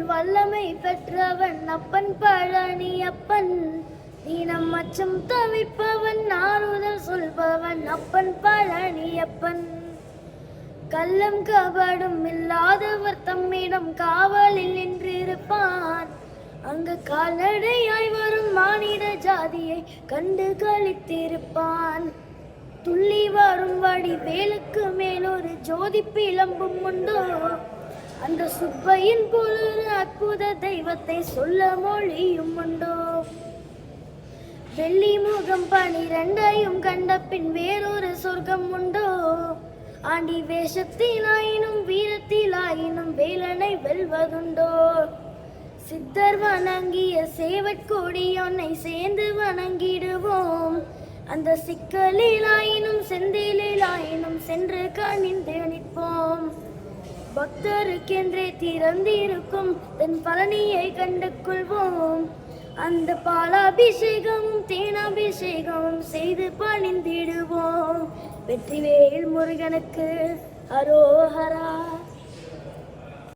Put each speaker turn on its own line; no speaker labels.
வல்லமை பெற்றவன் அப்பன் பழனி அப்பன். தீனம் அச்சம் தவிர்ப்பவன் ஆறுதல் சொல்பவன் அப்பன் பழனி அப்பன். கள்ளம் கபடும் இல்லாதவர் தம்மிடம் காவலில் நின்றிருப்பான். அங்கு கால்நடையாய் வரும் மானிட ஜாதியை கண்டு கழித்திருப்பான். துள்ளி வரும் வடி வேலுக்கு மேலொரு ஜோதி பிளம்பும் உண்டோ. அந்த சுப்பையின் பொழுது அற்புத தெய்வத்தை சொல்ல மொழியும் உண்டோ. வெள்ளி முகம் 12 கண்ட பின் வேறொரு சொர்க்கம் உண்டோ. ஆண்டி வேஷத்திலாயினும் வீரத்திலாயினும் வேலனை வெல்வதுண்டோ. சித்தர் வணங்கிய சேவற்கொடியொன்னை சேர்ந்து வணங்கிடுவோம். அந்த சிக்கலிலாயினும் செந்திலாயினும் சென்று கணிந்து நிற்போம். பக்தருக்கென்றே திறந்திருக்கும் தன் பழனியை கண்டு கொள்வோம். அந்த பாலாபிஷேகமும் தேனாபிஷேகமும் செய்து பணிந்திடுவோம். வெற்றிவேல் முருகனுக்கு அரோஹரா.